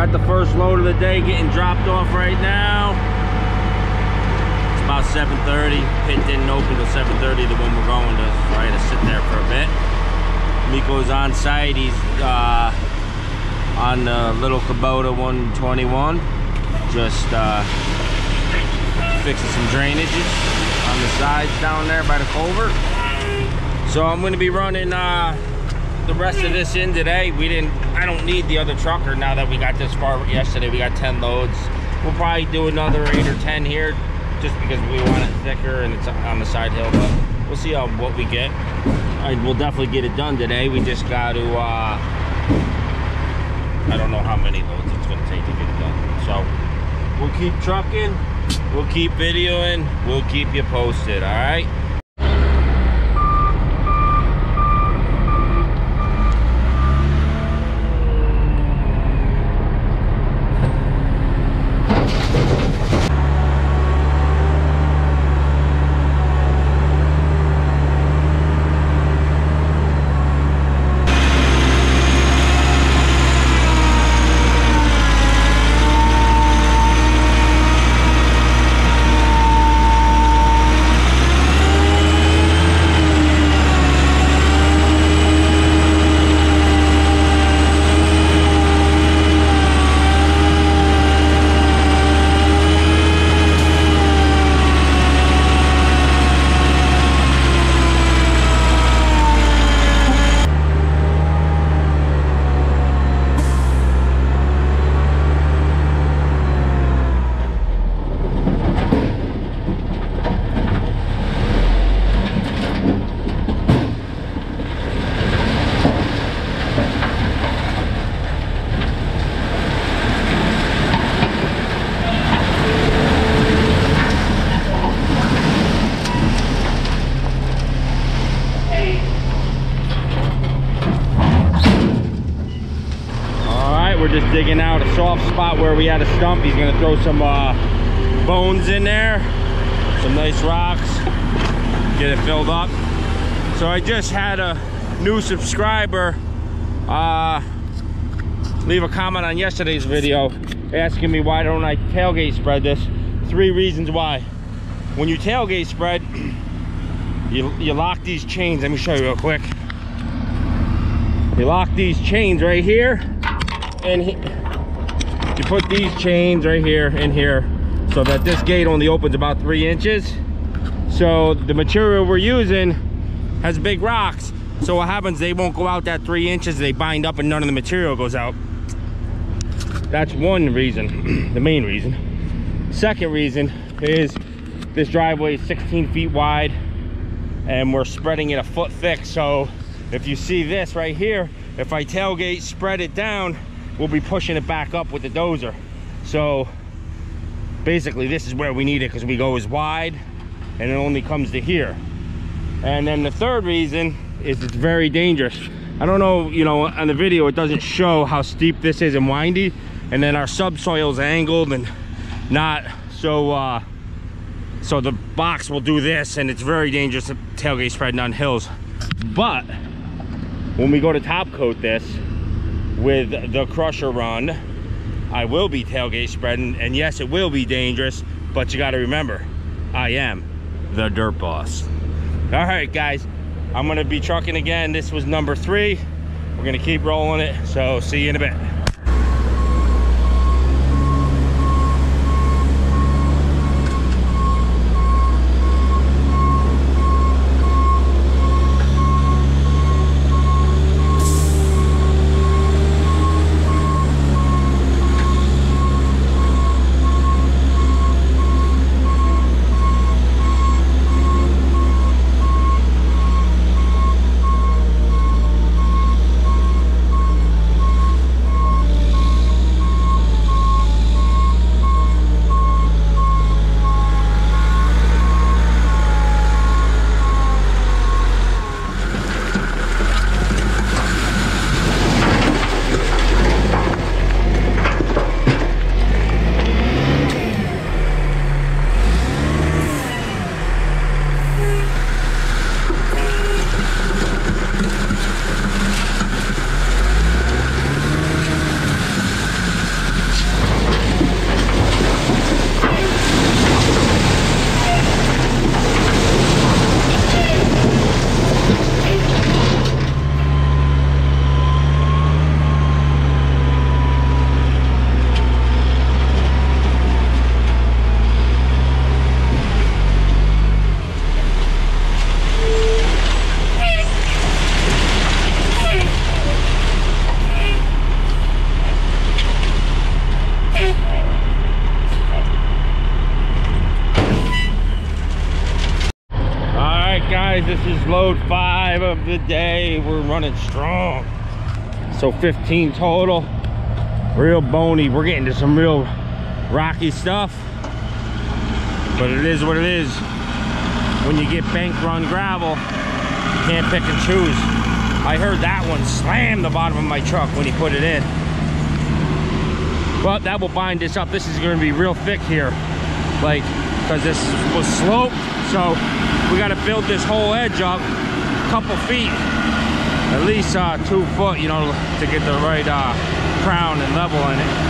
got the first load of the day getting dropped off right now. It's about 7:30. Pit didn't open till 7:30, the one we're going to. So I had to sit there for a bit. Miko's on site. He's on the little Kubota 121. Just fixing some drainages on the sides down there by the culvert. So I'm going to be running the rest of this in today. I don't need the other trucker now that we got this far. Yesterday we got 10 loads. We'll probably do another 8 or 10 here just because we want it thicker and it's on the side hill, but we'll see what we get. We'll definitely get it done today. We just got to I don't know how many loads it's going to take to get it done. So we'll keep trucking, we'll keep videoing, we'll keep you posted. All right. Just digging out a soft spot where we had a stump. He's gonna throw some bones in there, some nice rocks, get it filled up. So I just had a new subscriber leave a comment on yesterday's video asking me why don't I tailgate spread this. 3 reasons why. When you tailgate spread, you lock these chains. Let me show you real quick. You lock these chains right here, and you put these chains right here in here so that this gate only opens about 3 inches. So the material we're using has big rocks, so what happens, they won't go out that 3 inches. They bind up and none of the material goes out. That's one reason. The main reason. Second reason is this driveway is 16 feet wide and we're spreading it a foot thick. So if you see this right here, if I tailgate spread it down, we'll be pushing it back up with the dozer. So basically this is where we need it because we go as wide and it only comes to here. And then the third reason is it's very dangerous. I don't know, you know, on the video it doesn't show how steep this is and windy, and then our subsoil is angled and not so so the box will do this, and it's very dangerous to tailgate spreading on hills. But when we go to top coat this with the crusher run, I will be tailgate spreading, and yes, it will be dangerous, but you got to remember, I am the dirt boss. All right, guys, I'm gonna be trucking again. This was number 3. We're gonna keep rolling it, so see you in a bit. this is load 5 of the day. We're running strong. So 15 total. Real bony. We're getting to some real rocky stuff. But it is what it is. When you get bank run gravel, you can't pick and choose. I heard that one slam the bottom of my truck when he put it in. But that will bind this up. This is going to be real thick here. Like, because this was sloped. So we got to build this whole edge up a couple feet. At least 2 foot, you know, to get the right crown and level in it.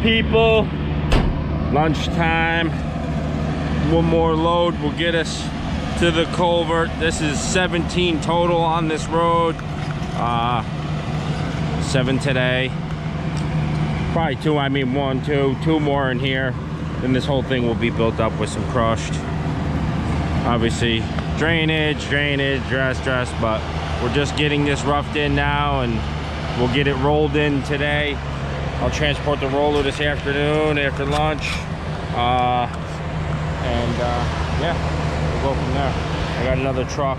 People, lunchtime. One more load will get us to the culvert. This is 17 total on this road. 7 today. Probably 2, I mean 1, 2 more in here. Then this whole thing will be built up with some crushed. Obviously drainage, dress, but we're just getting this roughed in now and we'll get it rolled in today. I'll transport the roller this afternoon after lunch. Yeah, we'll go from there. I got another truck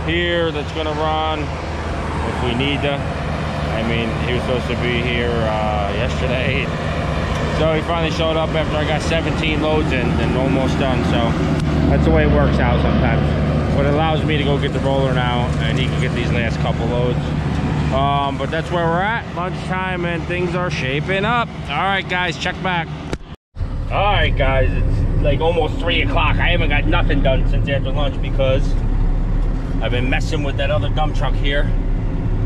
here that's gonna run if we need to. I mean, he was supposed to be here yesterday. So he finally showed up after I got 17 loads in and almost done. So that's the way it works out sometimes. But it allows me to go get the roller now and he can get these last couple loads. But that's where we're at, lunchtime, and things are shaping up. All right, guys, check back. All right, guys, it's like almost 3 o'clock. I haven't got nothing done since after lunch because I've been messing with that other dump truck here.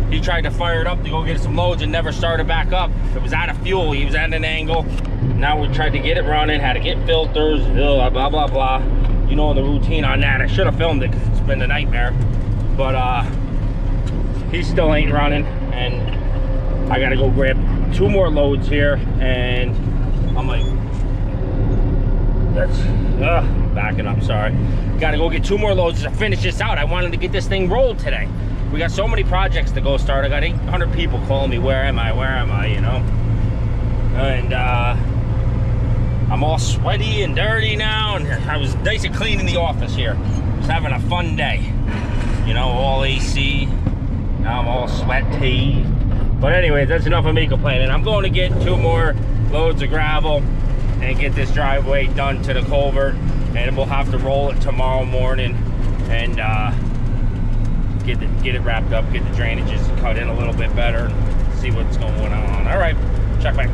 He tried to fire it up to go get some loads and never started back up. It was out of fuel. He was at an angle. Now we tried to get it running, had to get filters, blah, blah, blah. You know the routine on that. I should have filmed it because it's been a nightmare. But he still ain't running, and I gotta go grab 2 more loads here, and I'm like, that's backing up, sorry. Gotta go get 2 more loads to finish this out. I wanted to get this thing rolled today. We got so many projects to go start. I got 800 people calling me, where am I, you know? And I'm all sweaty and dirty now, and I was nice and clean in the office here. Just having a fun day, you know, all AC. Now I'm all sweaty. But anyways, that's enough of me complaining. I'm going to get 2 more loads of gravel and get this driveway done to the culvert, and we'll have to roll it tomorrow morning and get it wrapped up, get the drainages cut in a little bit better, and see what's going on. All right, check back.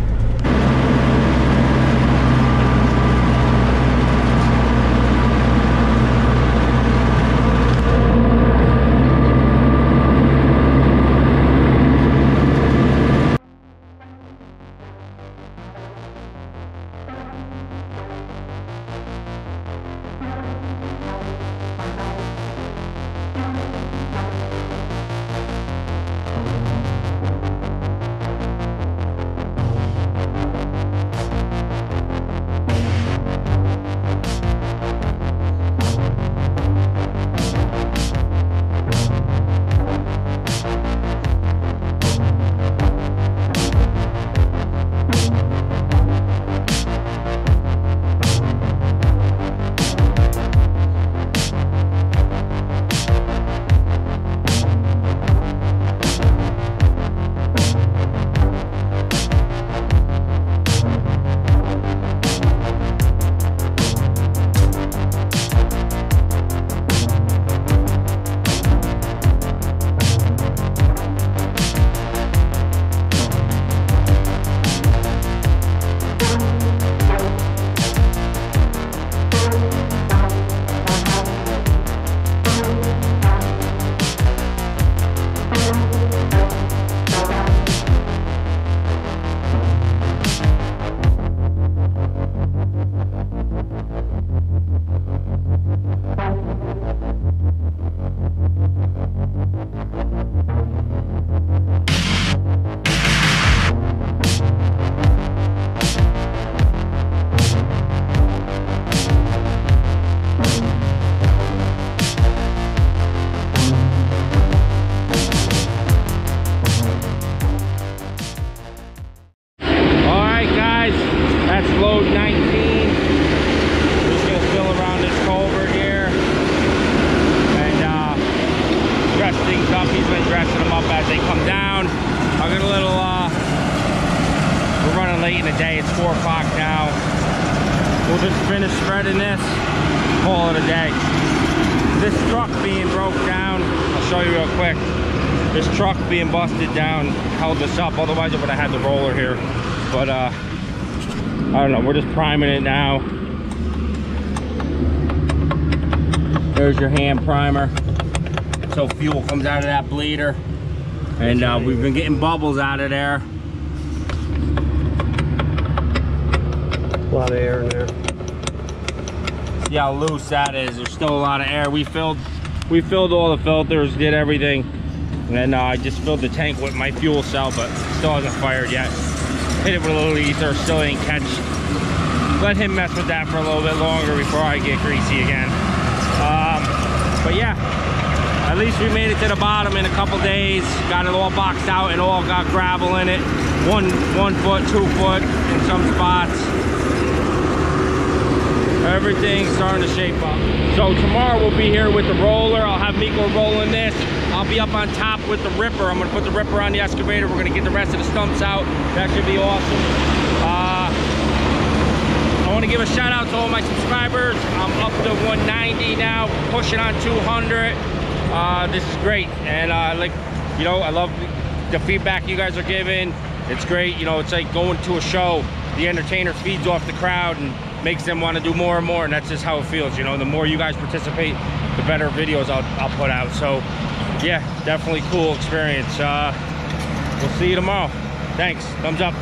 late in the day. It's 4 o'clock now. We'll just finish spreading this, call it a day. This truck being broke down, I'll show you real quick. This truck being busted down held us up, otherwise I would have had the roller here. But I don't know, we're just priming it now. There's your hand primer. So fuel comes out of that bleeder. And we've been getting bubbles out of there. A lot of air in there. See how loose that is. There's still a lot of air. We filled all the filters, did everything. And then I just filled the tank with my fuel cell, but still hasn't fired yet. Hit it with a little ether, still ain't catched. Let him mess with that for a little bit longer before I get greasy again. But yeah, at least we made it to the bottom in a couple days. Got it all boxed out and all got gravel in it. One foot, 2 foot in some spots. Everything's starting to shape up. So tomorrow we'll be here with the roller. I'll have Miko rolling this. I'll be up on top with the ripper. I'm gonna put the ripper on the excavator. We're gonna get the rest of the stumps out. That should be awesome. I want to give a shout out to all my subscribers. I'm up to 190 now, pushing on 200. This is great, and like, you know, I love the feedback you guys are giving. It's great. You know, it's like going to a show. The entertainer feeds off the crowd and makes them want to do more and more, and that's just how it feels. You know, the more you guys participate, the better videos I'll put out. So yeah, definitely cool experience. We'll see you tomorrow. Thanks. Thumbs up.